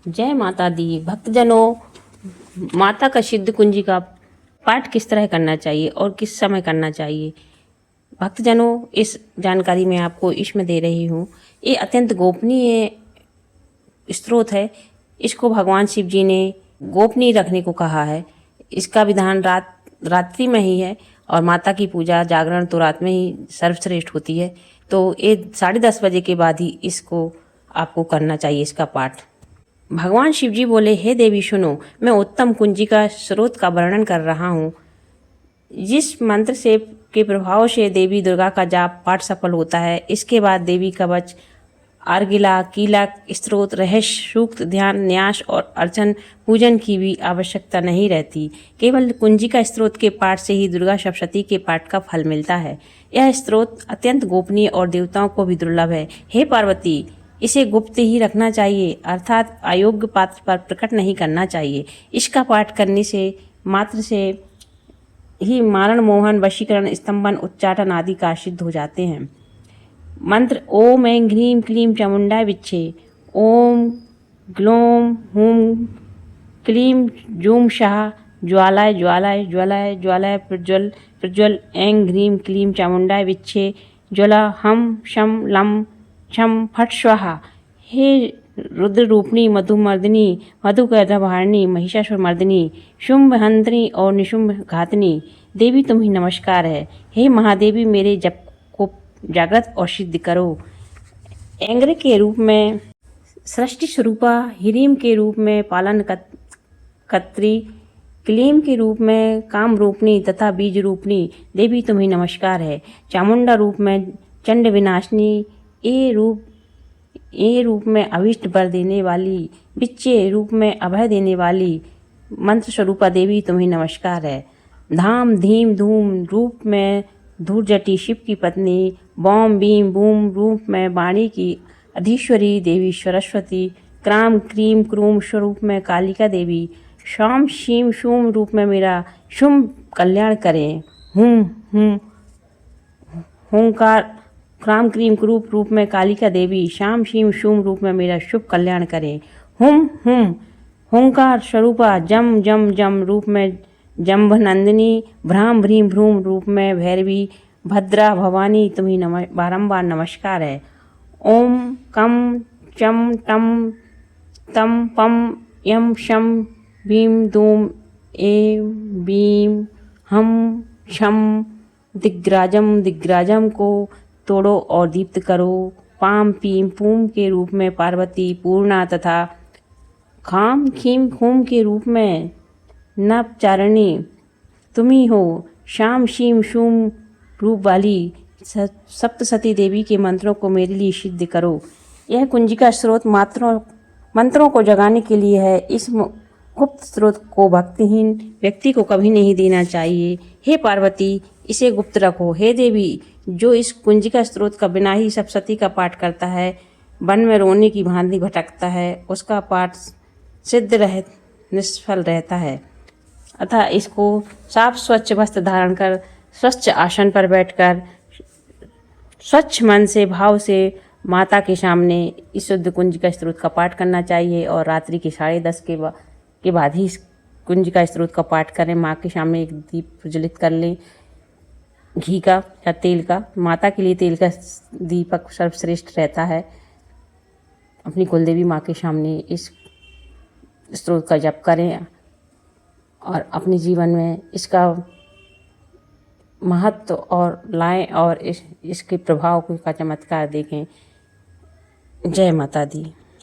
जय माता दी। भक्तजनों, माता का सिद्ध कुंजी का पाठ किस तरह करना चाहिए और किस समय करना चाहिए, भक्तजनों इस जानकारी मैं आपको इसमें दे रही हूँ। ये अत्यंत गोपनीय स्त्रोत है। इसको भगवान शिव जी ने गोपनीय रखने को कहा है। इसका विधान रात्रि में ही है और माता की पूजा जागरण तो रात में ही सर्वश्रेष्ठ होती है। तो ये 10:30 बजे के बाद ही इसको आपको करना चाहिए, इसका पाठ। भगवान शिव जी बोले, हे देवी सुनो, मैं उत्तम कुंजी का स्रोत का वर्णन कर रहा हूँ। जिस मंत्र से के प्रभाव से देवी दुर्गा का जाप पाठ सफल होता है, इसके बाद देवी कवच, अर्गिला, कीलक, स्त्रोत, रहस्य, सूक्त, ध्यान, न्यास और अर्चन पूजन की भी आवश्यकता नहीं रहती। केवल कुंजी का स्त्रोत के पाठ से ही दुर्गा सप्तशती के पाठ का फल मिलता है। यह स्त्रोत अत्यंत गोपनीय और देवताओं को भी दुर्लभ है। हे पार्वती, इसे गुप्त ही रखना चाहिए, अर्थात अयोग्य पात्र पर प्रकट नहीं करना चाहिए। इसका पाठ करने से मात्र से ही मारण, मोहन, वशीकरण, स्तंभन, उच्चाटन आदि का सिद्ध हो जाते हैं। मंत्र ओम ऐं ह्रीं क्लीं चामुंडाय विच्छे। ओम ग्लौम हूं क्लीं जूं शाह ज्वालाय ज्वालाय ज्वालाय ज्वालाय प्रज्वल प्रज्वल। ऐं ह्रीं क्लीं चामुंडाय विच्छे। ज्वला हम शम लम छम फट स्वाहा। हे रुद्र रूपिणी, मधुमर्दिनी, मधुकैटभहारिणी, महिषासुर मर्दिनी, शुंभ हंत्रिणी और निशुंभ घातनी देवी, तुम्हें नमस्कार है। हे महादेवी, मेरे जप को जागृत और सिद्ध करो। एंग्र के रूप में सृष्टि स्वरूपा, ह्रीं के रूप में पालन कत्री, क्लीं के रूप में काम रूपणी तथा बीज रूपणी देवी, तुम्हें नमस्कार है। चामुंडा रूप में चंड विनाशिनी, ए रूप में अभिष्ट वर देने वाली, बिच्चे रूप में अभय देने वाली मंत्र स्वरूपा देवी, तुम्हें नमस्कार है। धाम धीम धूम रूप में धूर्जटी शिव की पत्नी, बौम बीम बूम रूप में वाणी की अधीश्वरी देवी सरस्वती, क्राम क्रीम क्रूम स्वरूप में कालिका देवी, शाम शीम शूम रूप में मेरा शुभ कल्याण करें। हुंकार क्राम क्रीम क्रूप रूप में कालिका देवी, शाम शीम शूम रूप में मेरा शुभ कल्याण करें। हुंकार स्वरूपा जम जम जम रूप में जम्भ नंदिनी, भ्राम भ्रीम भ्रूम रूप में भैरवी, भद्रा भवानी, तुम्हें बारंबार नमस्कार है। ओम कम चम टम तम पम यम शम भीम धूम एम बीम हम शम। दिग्राजम, दिग्राजम को तोड़ो और दीप्त करो। पाम पीम पूम के रूप में पार्वती, पूर्णा तथा खाम खीम खूम के रूप में नवचारिणी तुम्ही हो। शाम शीम शूम रूप वाली सप्तशती देवी के मंत्रों को मेरे लिए सिद्ध करो। यह कुंजी का स्रोत मंत्रों को जगाने के लिए है। इस गुप्त स्रोत को भक्तिहीन व्यक्ति को कभी नहीं देना चाहिए। हे पार्वती, इसे गुप्त रखो। हे देवी, जो इस कुंजी का स्रोत का बिना ही सप्तशती का पाठ करता है, वन में रोने की भांति भटकता है, उसका पाठ निष्फल रहता है। अतः इसको साफ स्वच्छ वस्त्र धारण कर, स्वच्छ आसन पर बैठकर, स्वच्छ मन से भाव से माता के सामने इस शुद्ध कुंज का स्त्रोत का पाठ करना चाहिए। और रात्रि के 10:30 के बाद ही इस कुंज का स्त्रोत का पाठ करें। माँ के सामने एक दीप प्रज्वलित कर लें, घी का या तेल का। माता के लिए तेल का दीपक सर्वश्रेष्ठ रहता है। अपनी कुलदेवी माँ के सामने इस स्त्रोत का जप करें और अपने जीवन में इसका महत्व और लाएं और इसके प्रभाव का चमत्कार देखें। जय माता दी।